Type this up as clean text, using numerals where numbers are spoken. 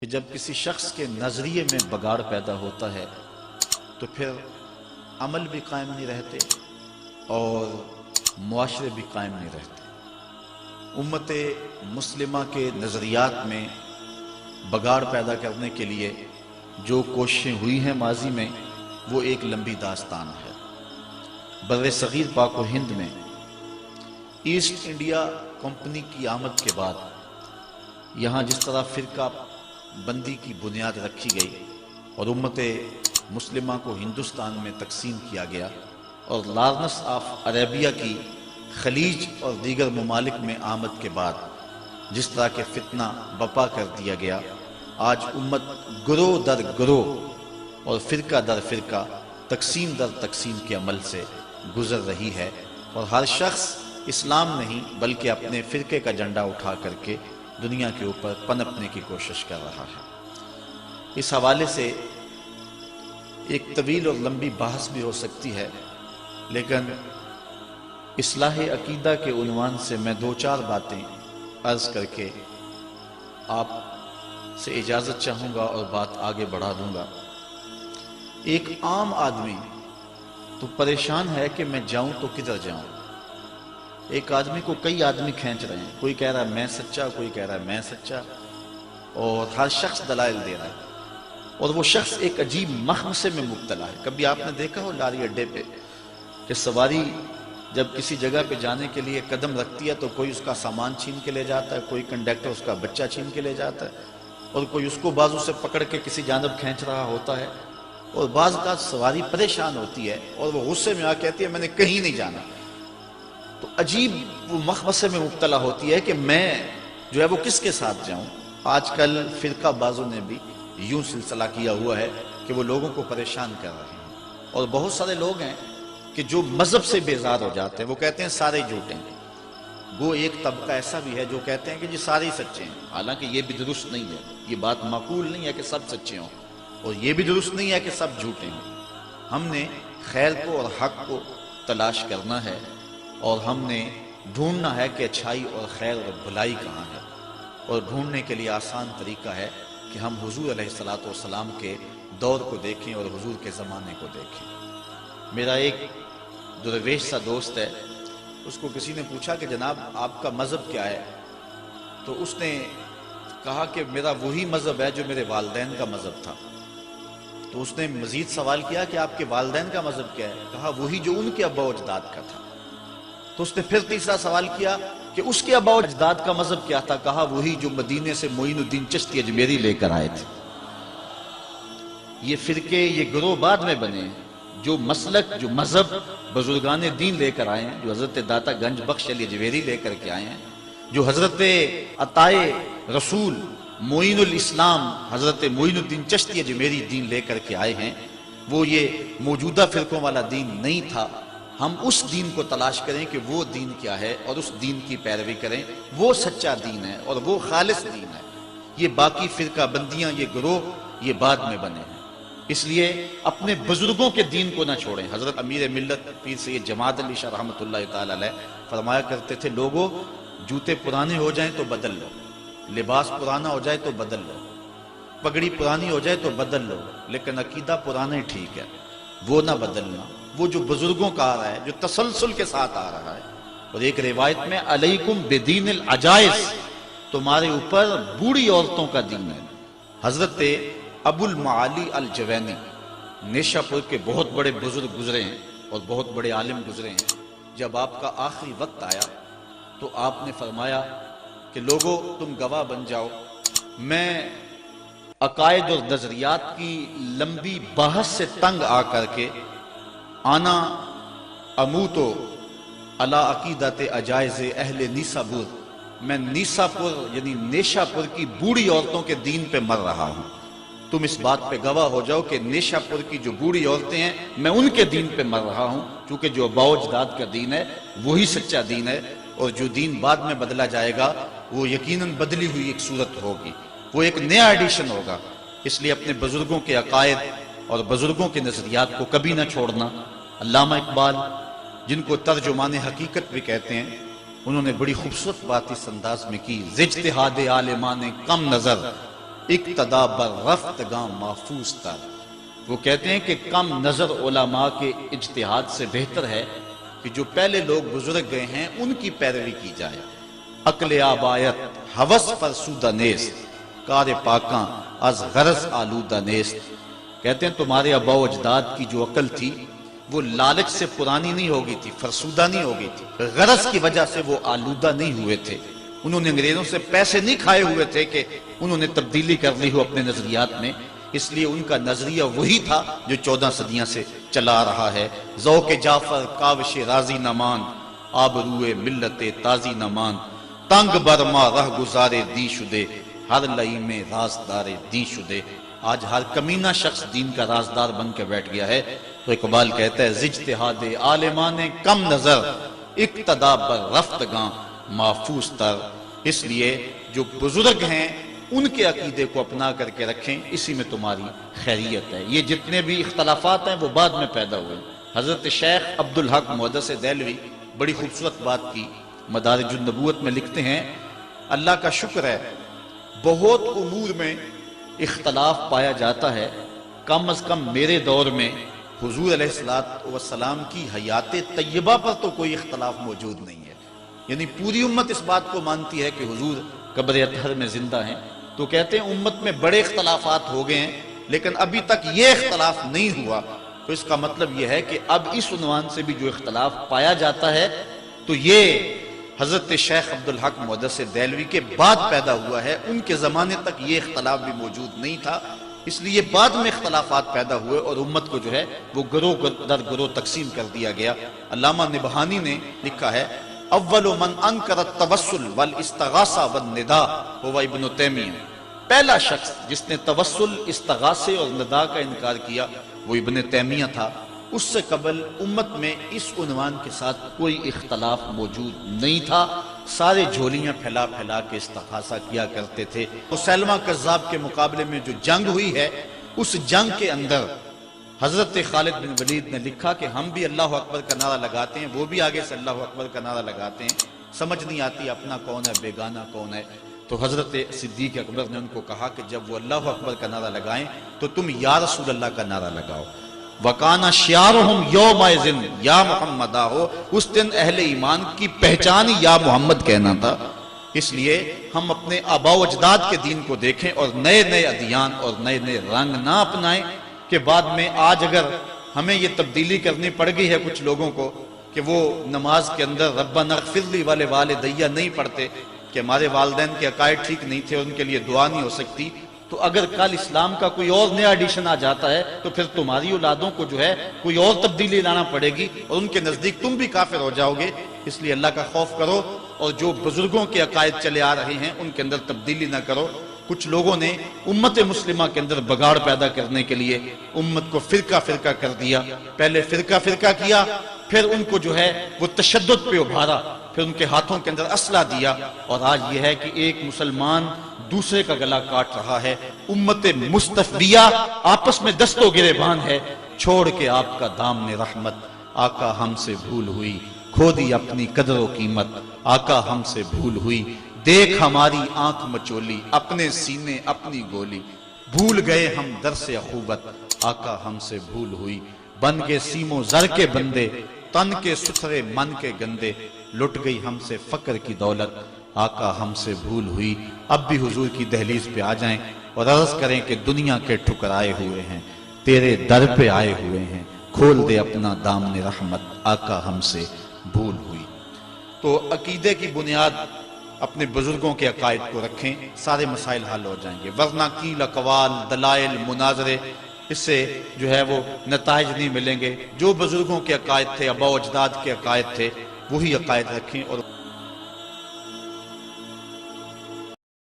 کہ جب کسی شخص کے نظریے میں بگاڑ پیدا ہوتا ہے تو پھر عمل بھی قائم نہیں رہتے اور معاشرے بھی قائم نہیں رہتے۔ امت مسلمہ کے نظریات میں بگاڑ پیدا کرنے کے لیے جو کوششیں ہوئی ہیں ماضی میں، وہ ایک لمبی داستان ہے۔ بر صغیر پاک و ہند میں ایسٹ انڈیا کمپنی کی آمد کے بعد یہاں جس طرح فرقہ بندی کی بنیاد رکھی گئی اور امت مسلمہ کو ہندوستان میں تقسیم کیا گیا، اور لارنس آف عربیہ کی خلیج اور دیگر ممالک میں آمد کے بعد جس طرح کے فتنہ بپا کر دیا گیا، آج امت گروہ در گروہ اور فرقہ در فرقہ، تقسیم در تقسیم کے عمل سے گزر رہی ہے، اور ہر شخص اسلام نہیں بلکہ اپنے فرقے کا جھنڈا اٹھا کر کے دنیا کے اوپر پنپنے کی کوشش کر رہا ہے۔ اس حوالے سے ایک طویل اور لمبی بحث بھی ہو سکتی ہے، لیکن اصلاح عقیدہ کے عنوان سے میں دو چار باتیں عرض کر کے آپ سے اجازت چاہوں گا اور بات آگے بڑھا دوں گا۔ ایک عام آدمی تو پریشان ہے کہ میں جاؤں تو کدھر جاؤں۔ ایک آدمی کو کئی آدمی کھینچ رہے ہیں، کوئی کہہ رہا ہے میں سچا، کوئی کہہ رہا ہے میں سچا، اور ہر شخص دلائل دے رہا ہے، اور وہ شخص ایک عجیب مخمصے میں مبتلا ہے۔ کبھی آپ نے دیکھا ہو لاری اڈے پہ کہ سواری جب کسی جگہ پہ جانے کے لیے قدم رکھتی ہے تو کوئی اس کا سامان چھین کے لے جاتا ہے، کوئی کنڈکٹر اس کا بچہ چھین کے لے جاتا ہے، اور کوئی اس کو بازو سے پکڑ کے کسی جانب کھینچ رہا ہوتا ہے، اور بعض کا سواری پریشان ہوتی ہے اور وہ غصے میں آ کہتی ہے میں نے کہیں نہیں جانا۔ تو عجیب وہ مخمصے میں مبتلا ہوتی ہے کہ میں جو ہے وہ کس کے ساتھ جاؤں۔ آج کل فرقہ بازوں نے بھی یوں سلسلہ کیا ہوا ہے کہ وہ لوگوں کو پریشان کر رہے ہیں، اور بہت سارے لوگ ہیں کہ جو مذہب سے بیزار ہو جاتے ہیں، وہ کہتے ہیں سارے جھوٹے ہیں۔ وہ ایک طبقہ ایسا بھی ہے جو کہتے ہیں کہ جی سارے سچے ہیں، حالانکہ یہ بھی درست نہیں ہے، یہ بات معقول نہیں ہے کہ سب سچے ہوں، اور یہ بھی درست نہیں ہے کہ سب جھوٹے ہوں۔ ہم نے خیر کو اور حق کو تلاش کرنا ہے، اور ہم نے ڈھونڈنا ہے کہ اچھائی اور خیر اور بھلائی کہاں ہے، اور ڈھونڈنے کے لیے آسان طریقہ ہے کہ ہم حضور علیہ السلام کے دور کو دیکھیں اور حضور کے زمانے کو دیکھیں۔ میرا ایک درویش سا دوست ہے، اس کو کسی نے پوچھا کہ جناب آپ کا مذہب کیا ہے، تو اس نے کہا کہ میرا وہی مذہب ہے جو میرے والدین کا مذہب تھا۔ تو اس نے مزید سوال کیا کہ آپ کے والدین کا مذہب کیا ہے، کہا وہی جو ان کے ابا و اجداد کا تھا۔ تو اس نے پھر تیسرا سوال کیا کہ اس کے ابا و اجداد کا مذہب کیا تھا، کہا وہی جو مدینے سے معین الدین چشتی اجمیری لے کر آئے تھے۔ یہ فرقے، یہ گروہ بعد میں بنے ہیں۔ جو مسلک، جو مذہب بزرگان دین لے کر آئے ہیں، جو حضرت داتا گنج بخش علی اجمیری لے کر کے آئے ہیں، جو حضرت عطائے رسول معین الاسلام حضرت معین الدین چشتی اجمیری دین لے کر کے آئے ہیں، وہ یہ موجودہ فرقوں والا دین نہیں تھا۔ ہم اس دین کو تلاش کریں کہ وہ دین کیا ہے، اور اس دین کی پیروی کریں، وہ سچا دین ہے اور وہ خالص دین ہے۔ یہ باقی فرقہ بندیاں، یہ گروہ، یہ بعد میں بنے ہیں۔ اس لیے اپنے بزرگوں کے دین کو نہ چھوڑیں۔ حضرت امیر ملت پیر سید جماعت علی شاہ رحمۃ اللہ تعالی علیہ فرمایا کرتے تھے، لوگوں جوتے پرانے ہو جائیں تو بدل لو، لباس پرانا ہو جائے تو بدل لو، پگڑی پرانی ہو جائے تو بدل لو، لیکن عقیدہ پرانا ہی ٹھیک ہے، وہ نہ بدلنا۔ وہ جو بزرگوں کا آ رہا ہے، جو تسلسل کے ساتھ آ رہا ہے۔ اور ایک روایت میں علیکم بدین العجائز، تمہارے اوپر بوڑھی عورتوں کا دین ہے۔ حضرت ابو المعالی الجوینی نیشا پور کے بہت بڑے بزرگ گزرے ہیں اور بہت بڑے عالم گزرے ہیں۔ جب آپ کا آخری وقت آیا تو آپ نے فرمایا کہ لوگو تم گواہ بن جاؤ، میں عقائد اور نظریات کی لمبی بحث سے تنگ آ کر کے آنا اموتو علی عقیدت عجائز اہل نیسابور، میں نیساپور یعنی نیشا پور کی بوڑھی عورتوں کے دین پہ مر رہا ہوں۔ تم اس بات پہ گواہ ہو جاؤ کہ نیشا پور کی جو بوڑھی عورتیں ہیں، میں ان کے دین پہ مر رہا ہوں، کیونکہ جو ابا و اجداد کا دین ہے وہی سچا دین ہے، اور جو دین بعد میں بدلا جائے گا وہ یقیناً بدلی ہوئی ایک صورت ہوگی، وہ ایک نیا ایڈیشن ہوگا۔ اس لیے اپنے بزرگوں کے عقائد اور بزرگوں کے نظریات کو کبھی نہ چھوڑنا۔ علامہ اقبال، جن کو ترجمان حقیقت بھی کہتے ہیں، انہوں نے بڑی خوبصورت بات اس انداز میں کی، اجتہاد عالمان کم نظر اقتدا بر رفتگاں محفوظ تر۔ وہ کہتے ہیں کہ کم نظر علماء کے اجتہاد سے بہتر ہے کہ جو پہلے لوگ بزرگ گئے ہیں ان کی پیروی کی جائے۔ عقل آبایت ہوس فرسودہ نیست، کار پاکاں از غرض آلودہ نیست۔ کہتے ہیں تمہارے آباء و اجداد کی جو عقل تھی وہ لالچ سے پرانی نہیں ہو گئی تھی، فرسودہ نہیں ہو گئی تھی، غرض کی وجہ سے وہ آلودہ نہیں ہوئے تھے۔ انہوں نے انگریزوں سے پیسے نہیں کھائے ہوئے تھے کہ انہوں نے تبدیلی کر لی ہو اپنے نظریات میں، اس لیے ان کا نظریہ وہی تھا جو 14 صدیاں سے چلا رہا ہے۔ ذوق جعفر کاوش رازی نمان، آبروئے ملت تازی نمان، تنگ برما رہ گزارے دی شدے، ہر لئی میں رازدار دی شدے۔ آج ہر کمینہ شخص دین کا رازدار بن کے بیٹھ گیا ہے۔ تو اقبال کہتا ہے اجتہاد عالمان کم نظر، اقتدا بر رفتگاں محفوظ تر۔ اس لیے جو بزرگ ہیں ان کے عقیدے کو اپنا کر کے رکھیں، اسی میں تمہاری خیریت ہے۔ یہ جتنے بھی اختلافات ہیں وہ بعد میں پیدا ہوئے۔ حضرت شیخ عبدالحق محدث دہلوی بڑی خوبصورت بات کی مدارج النبوت میں لکھتے ہیں، اللہ کا شکر ہے بہت امور میں اختلاف پایا جاتا ہے، کم از کم میرے دور میں حضور علیہ السلام کی حیات طیبہ پر تو کوئی اختلاف موجود نہیں ہے۔ یعنی پوری امت اس بات کو مانتی ہے کہ حضور قبر اطہر میں زندہ ہیں۔ تو کہتے ہیں امت میں بڑے اختلافات ہو گئے ہیں لیکن ابھی تک یہ اختلاف نہیں ہوا، تو اس کا مطلب یہ ہے کہ اب اس عنوان سے بھی جو اختلاف پایا جاتا ہے تو یہ حضرت شیخ عبدالحق محدث دہلوی کے بعد پیدا ہوا ہے، ان کے زمانے تک یہ اختلاف بھی موجود نہیں تھا، اس لیے بعد میں اختلافات پیدا ہوئے اور امت کو جو ہے وہ گروہ در گروہ تقسیم کر دیا گیا۔ علامہ نبہانی نے لکھا ہے اول من انکر التوسل والاستغاثہ والنداء هو ابن تیمیہ، پہلا شخص جس نے توسل، استغاثے اور ندا کا انکار کیا وہ ابن تیمیہ تھا۔ اس سے قبل امت میں اس عنوان کے ساتھ کوئی اختلاف موجود نہیں تھا، سارے جھولیاں پھیلا پھیلا کے استغاثہ کیا کرتے تھے۔ مسیلمہ کذاب کے مقابلے میں جو جنگ ہوئی ہے اس جنگ کے اندر حضرت خالد بن ولید نے لکھا کہ ہم بھی اللہ اکبر کا نعرہ لگاتے ہیں، وہ بھی آگے سے اللہ اکبر کا نعرہ لگاتے ہیں، سمجھ نہیں آتی اپنا کون ہے بیگانہ کون ہے۔ تو حضرت صدیق اکبر نے ان کو کہا کہ جب وہ اللہ اکبر کا نعرہ لگائیں تو تم یا رسول اللہ کا نعرہ لگاؤ۔ وَقَانَ شِعَارُهُمْ يَوْمَئِذٍ یا محمدہ ہو، اس دن اہل ایمان کی پہچان یا محمد کہنا تھا۔ اس لیے ہم اپنے آباء و اجداد کے دین کو دیکھیں اور نئے نئے ادیان اور نئے نئے رنگ نہ اپنائیں کہ بعد میں آج اگر ہمیں یہ تبدیلی کرنی پڑ گئی ہے کچھ لوگوں کو کہ وہ نماز کے اندر ربنا اغفر لی ولوالدی نہیں پڑھتے کہ ہمارے والدین کے عقائد ٹھیک نہیں تھے، ان کے لیے دعا نہیں ہو سکتی، تو اگر کل اسلام کا کوئی اور نیا ایڈیشن آ جاتا ہے تو پھر تمہاری اولادوں کو جو ہے کوئی اور تبدیلی لانا پڑے گی اور ان کے نزدیک تم بھی کافر ہو جاؤ گے۔ اس لیے اللہ کا خوف کرو اور جو بزرگوں کے عقائد چلے آ رہے ہیں ان کے اندر تبدیلی نہ کرو۔ کچھ لوگوں نے امت مسلمہ کے اندر بگاڑ پیدا کرنے کے لیے امت کو فرقہ فرقہ کر دیا، پہلے فرقہ فرقہ کیا، پھر ان کو جو ہے وہ تشدد پہ ابھارا، پھر ان کے ہاتھوں کے اندر اسلحہ دیا، اور آج یہ ہے کہ ایک مسلمان دوسرے کا گلا کاٹ رہا ہے۔ امت مصطفیہ آپس میں دست و گریبان ہے، چھوڑ کے آپ کا دامن رحمت، آقا ہم سے بھول ہوئی، کھو دی اپنی قدر و قیمت، آقا ہم سے بھول ہوئی، دیکھ ہماری آنکھ مچولی، اپنے سینے اپنی گولی، بھول گئے ہم درس اخوت، آقا ہم سے بھول ہوئی، بن گئے سیم و زر کے بندے، تن کے ستھرے من کے گندے، لٹ گئی ہم سے فقر کی دولت، آقا ہم سے بھول ہوئی۔ اب بھی حضور کی دہلیز پہ آ جائیں اور عرض کریں کہ دنیا کے ٹھکرائے ہوئے ہیں، تیرے در پہ آئے ہوئے ہیں، کھول دے اپنا دامن رحمت، آقا ہم سے بھول ہوئی۔ تو عقیدے کی بنیاد اپنے بزرگوں کے عقائد کو رکھیں، سارے مسائل حل ہو جائیں گے، ورنہ قیل اقوال، دلائل، مناظرے، اس سے جو ہے وہ نتائج نہیں ملیں گے۔ جو بزرگوں کے عقائد تھے، آباء و اجداد کے عقائد تھے، وہی عقائد رکھیں اور